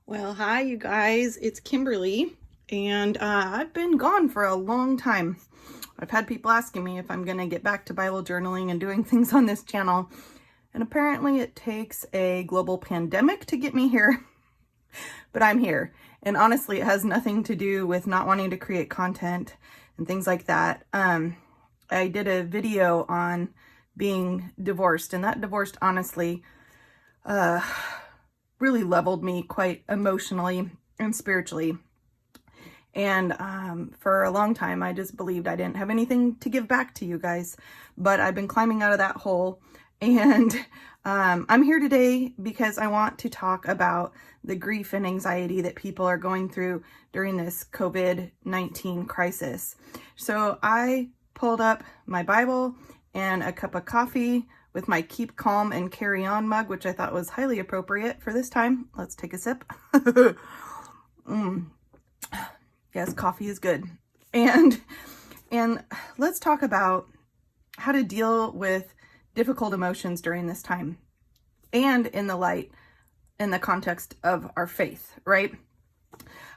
Well, hi, you guys. It's Kimberly, and I've been gone for a long time. I've had people asking me if I'm going to get back to Bible journaling and doing things on this channel, and apparently it takes a global pandemic to get me here, but I'm here. And honestly, it has nothing to do with not wanting to create content and things like that. I did a video on being divorced, and that divorce, honestly, really leveled me quite emotionally and spiritually. And for a long time, I just believed I didn't have anything to give back to you guys. But I've been climbing out of that hole. And I'm here today because I want to talk about the grief and anxiety that people are going through during this COVID-19 crisis. So I pulled up my Bible and a cup of coffee with my Keep Calm and Carry On mug, which I thought was highly appropriate for this time. Let's take a sip. Yes, coffee is good. And let's talk about how to deal with difficult emotions during this time and in the context of our faith, right?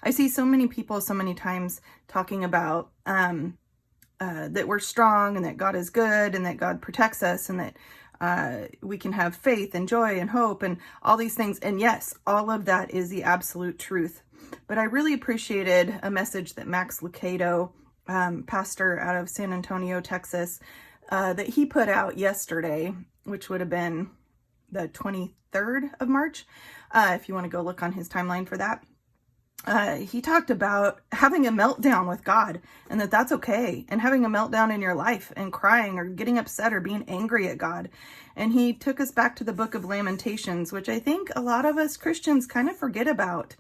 I see so many people so many times talking about that we're strong and that God is good and that God protects us and that we can have faith and joy and hope and all these things. And yes, all of that is the absolute truth. But I really appreciated a message that Max Lucado, pastor out of San Antonio, Texas, that he put out yesterday, which would have been the 23rd of March, if you want to go look on his timeline for that. He talked about having a meltdown with God and that that's okay, and having a meltdown in your life and crying or getting upset or being angry at God. And he took us back to the book of Lamentations, which I think a lot of us Christians kind of forget about.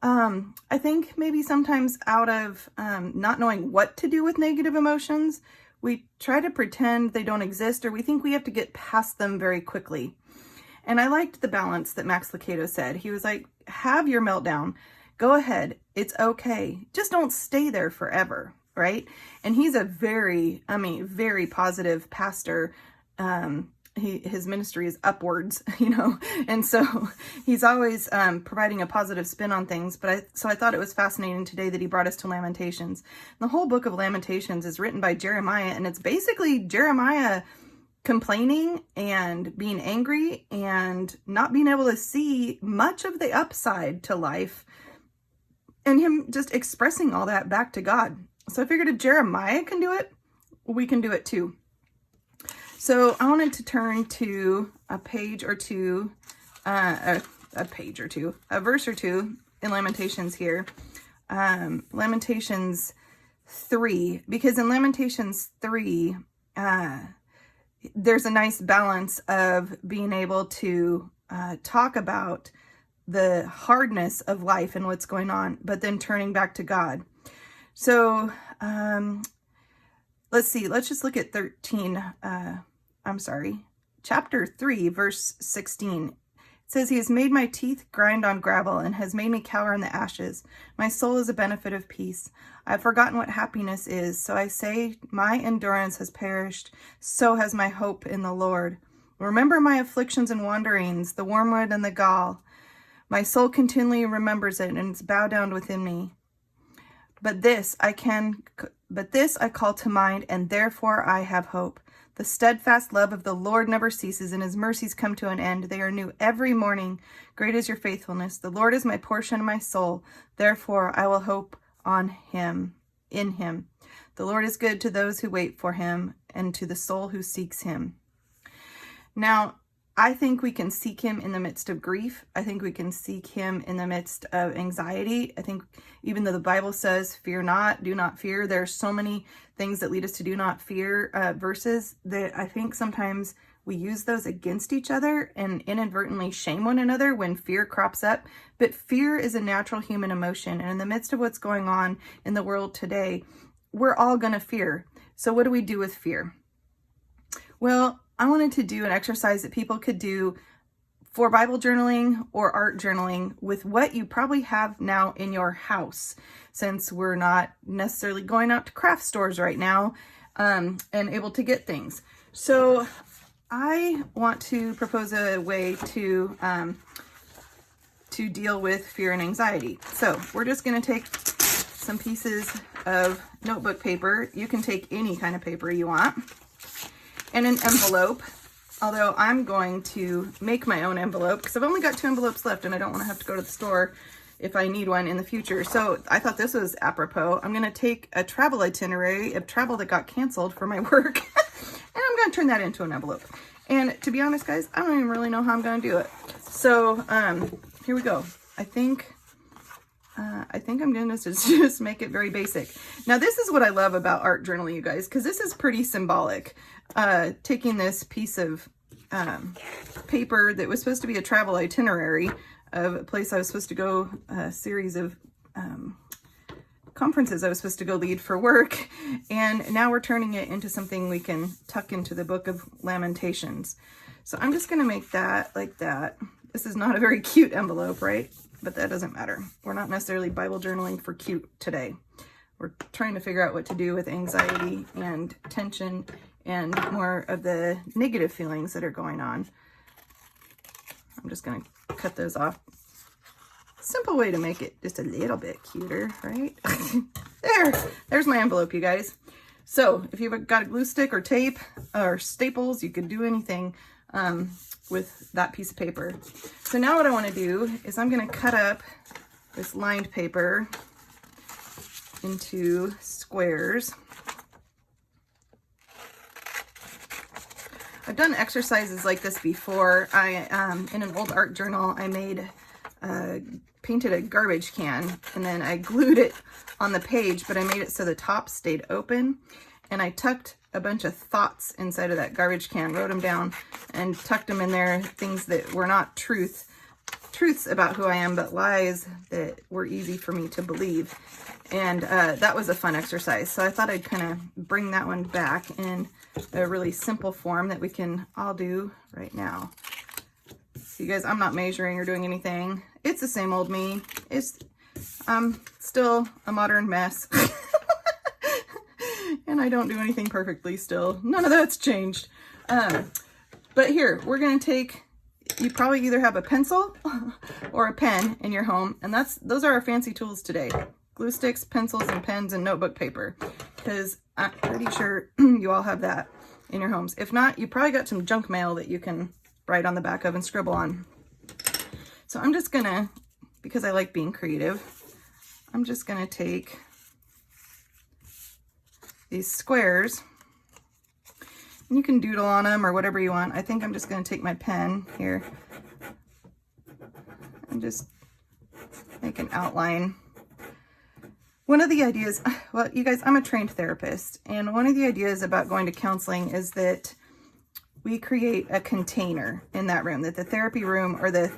I think maybe sometimes out of not knowing what to do with negative emotions, we try to pretend they don't exist, or we think we have to get past them very quickly. And I liked the balance that Max Lucado said. He was like, have your meltdown. Go ahead. It's okay. Just don't stay there forever, right? And he's a very positive pastor. His ministry is upwards, and so he's always providing a positive spin on things. So I thought it was fascinating today that he brought us to Lamentations. The whole book of Lamentations is written by Jeremiah, and it's basically Jeremiah complaining and being angry and not being able to see much of the upside to life, and him just expressing all that back to God. So I figured if Jeremiah can do it, we can do it too. So I wanted to turn to a verse or two in Lamentations here. Lamentations 3, because in Lamentations 3, there's a nice balance of being able to talk about the hardness of life and what's going on, but then turning back to God. So let's see, let's just look at chapter 3, verse 16. It says, he has made my teeth grind on gravel and has made me cower in the ashes. My soul is a benefit of peace. I have forgotten what happiness is. So I say, my endurance has perished. So has my hope in the Lord. Remember my afflictions and wanderings, the wormwood and the gall. My soul continually remembers it, and it's bowed down within me. But this I call to mind, and therefore I have hope. The steadfast love of the Lord never ceases, and his mercies come to an end. They are new every morning. Great is your faithfulness. The Lord is my portion and my soul. Therefore I will hope in him. The Lord is good to those who wait for him, and to the soul who seeks him. Now, I think we can seek him in the midst of grief. I think we can seek him in the midst of anxiety. I think even though the Bible says, fear not, do not fear, there are so many things that lead us to do not fear verses that I think sometimes we use those against each other and inadvertently shame one another when fear crops up. But fear is a natural human emotion. And in the midst of what's going on in the world today, we're all going to fear. So what do we do with fear? Well, I wanted to do an exercise that people could do for Bible journaling or art journaling with what you probably have now in your house, since we're not necessarily going out to craft stores right now and able to get things. So I want to propose a way to to deal with fear and anxiety. So we're just going to take some pieces of notebook paper. You can take any kind of paper you want, and an envelope. Although I'm going to make my own envelope because I've only got 2 envelopes left and I don't want to have to go to the store if I need one in the future. So I thought this was apropos. I'm going to take a travel itinerary of travel that got canceled for my work and I'm going to turn that into an envelope. And to be honest, guys, I don't even really know how I'm going to do it. So here we go. I think I'm going to just make it very basic. Now, this is what I love about art journaling, you guys, because this is pretty symbolic. Taking this piece of paper that was supposed to be a travel itinerary of a place I was supposed to go, a series of conferences I was supposed to go lead for work, and now we're turning it into something we can tuck into the Book of Lamentations. So I'm just going to make that like that. This is not a very cute envelope, right? But that doesn't matter. We're not necessarily Bible journaling for cute today. We're trying to figure out what to do with anxiety and tension and more of the negative feelings that are going on. I'm just going to cut those off. Simple way to make it just a little bit cuter, right? There's my envelope, you guys. So if you've got a glue stick or tape or staples, you could do anything with that piece of paper. So now what I want to do is I'm going to cut up this lined paper into squares. I've done exercises like this before. In an old art journal, I painted a garbage can and then I glued it on the page, but I made it so the top stayed open, and I tucked a bunch of thoughts inside of that garbage can, wrote them down and tucked them in there, things that were not truths about who I am, but lies that were easy for me to believe. And that was a fun exercise. So I thought I'd kind of bring that one back in a really simple form that we can all do right now. So you guys, I'm not measuring or doing anything. It's the same old me. I'm still a modern mess. And I don't do anything perfectly still. None of that's changed. But here, we're going to take, you probably either have a pencil or a pen in your home. And those are our fancy tools today. Glue sticks, pencils, and pens, and notebook paper. Because I'm pretty sure you all have that in your homes. If not, you probably got some junk mail that you can write on the back of and scribble on. So I'm just gonna, because I like being creative, I'm just gonna take these squares, and you can doodle on them or whatever you want. I think I'm just gonna take my pen here and just make an outline. One of the ideas, well, you guys, I'm a trained therapist, and one of the ideas about going to counseling is that we create a container in that room, that the therapy room or the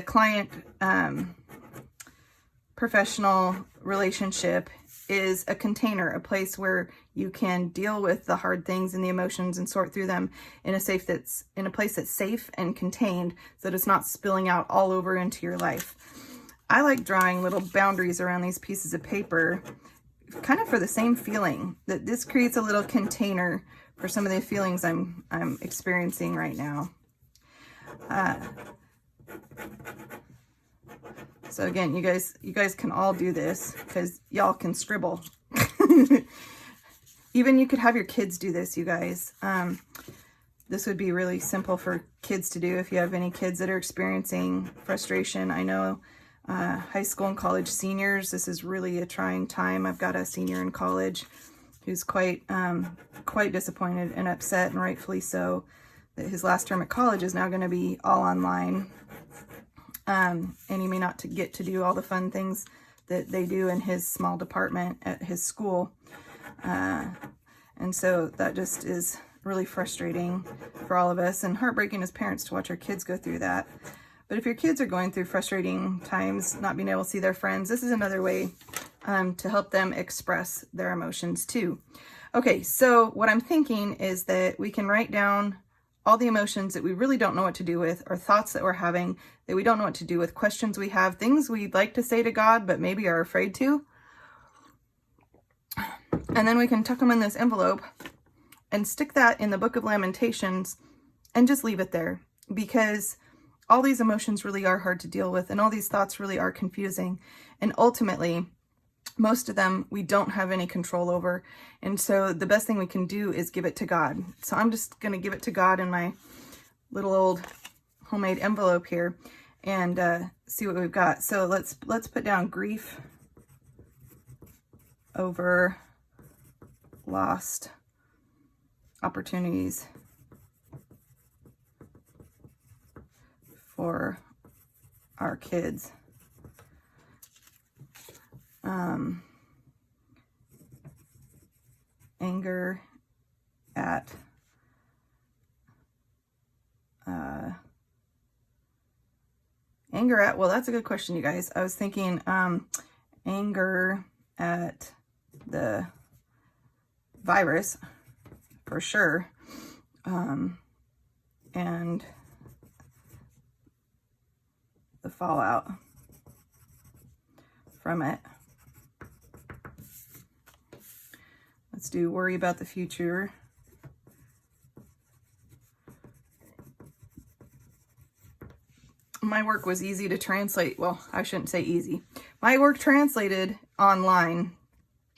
client professional relationship is a container, a place where you can deal with the hard things and the emotions and sort through them in a place that's safe and contained, so that it's not spilling out all over into your life. I like drawing little boundaries around these pieces of paper, kind of for the same feeling, that this creates a little container for some of the feelings I'm experiencing right now. So again, you guys can all do this because y'all can scribble. Even you could have your kids do this, you guys. This would be really simple for kids to do if you have any kids that are experiencing frustration. I know high school and college seniors, this is really a trying time. I've got a senior in college who's quite disappointed and upset, and rightfully so, that his last term at college is now going to be all online. And he may not get to do all the fun things that they do in his small department at his school. And so that just is really frustrating for all of us, and heartbreaking as parents to watch our kids go through that. But if your kids are going through frustrating times, not being able to see their friends, this is another way to help them express their emotions too. Okay, so what I'm thinking is that we can write down all the emotions that we really don't know what to do with, or thoughts that we're having that we don't know what to do with, questions we have, things we'd like to say to God but maybe are afraid to. And then we can tuck them in this envelope and stick that in the Book of Lamentations and just leave it there, because all these emotions really are hard to deal with, and all these thoughts really are confusing. And ultimately, most of them we don't have any control over. And so the best thing we can do is give it to God. So I'm just going to give it to God in my little old homemade envelope here and see what we've got. So let's put down grief over lost opportunities for our kids. Anger at well, that's a good question, you guys. I was thinking anger at the virus for sure, and the fallout from it. Let's do worry about the future. My work was easy to translate. Well, I shouldn't say easy. My work translated online,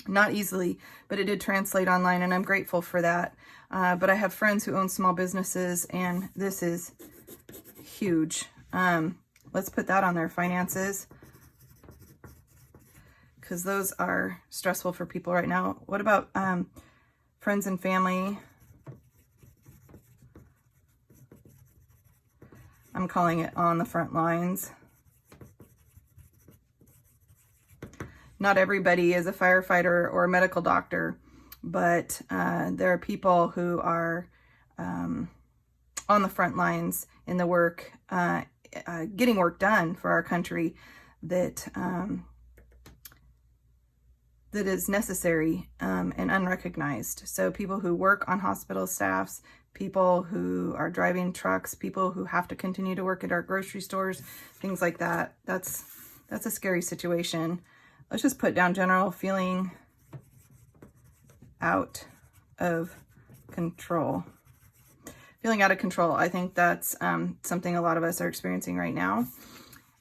not easily, but it did translate online, and I'm grateful for that. But I have friends who own small businesses, and this is huge. Let's put that on their finances, because those are stressful for people right now. What about friends and family? I'm calling it on the front lines. Not everybody is a firefighter or a medical doctor, but there are people who are on the front lines in the work, getting work done for our country that that is necessary and unrecognized. So people who work on hospital staffs, people who are driving trucks, people who have to continue to work at our grocery stores, things like that. That's a scary situation. Let's just put down general feeling out of control. Feeling out of control. I think that's something a lot of us are experiencing right now.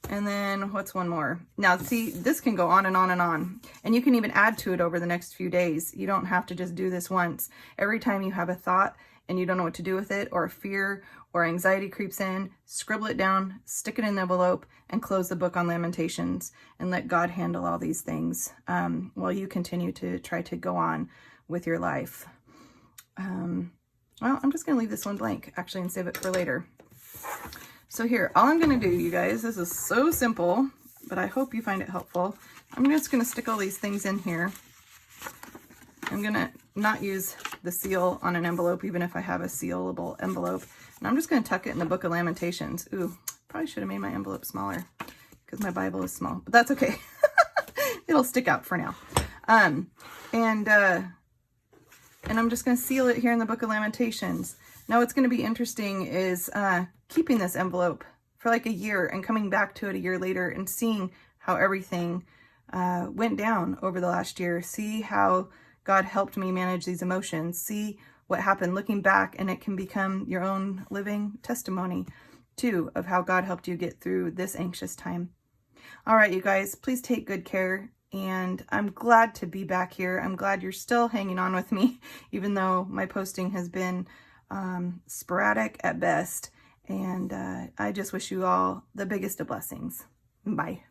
And then what's one more? Now, see, this can go on and on and on. And you can even add to it over the next few days. You don't have to just do this once. Every time you have a thought and you don't know what to do with it, or fear or anxiety creeps in, scribble it down, stick it in the envelope, and close the book on Lamentations and let God handle all these things while you continue to try to go on with your life. Well, I'm just going to leave this one blank, actually, and save it for later. So here, all I'm going to do, you guys, this is so simple, but I hope you find it helpful. I'm just going to stick all these things in here. I'm going to not use the seal on an envelope, even if I have a sealable envelope. And I'm just going to tuck it in the Book of Lamentations. Ooh, probably should have made my envelope smaller because my Bible is small, but that's okay. It'll stick out for now. And I'm just going to seal it here in the Book of Lamentations. Now, what's going to be interesting is keeping this envelope for like a year and coming back to it a year later and seeing how everything went down over the last year. See how God helped me manage these emotions. See what happened looking back, and it can become your own living testimony too of how God helped you get through this anxious time. All right, you guys, please take good care. And I'm glad to be back here. I'm glad you're still hanging on with me, even though my posting has been sporadic at best. And I just wish you all the biggest of blessings. Bye.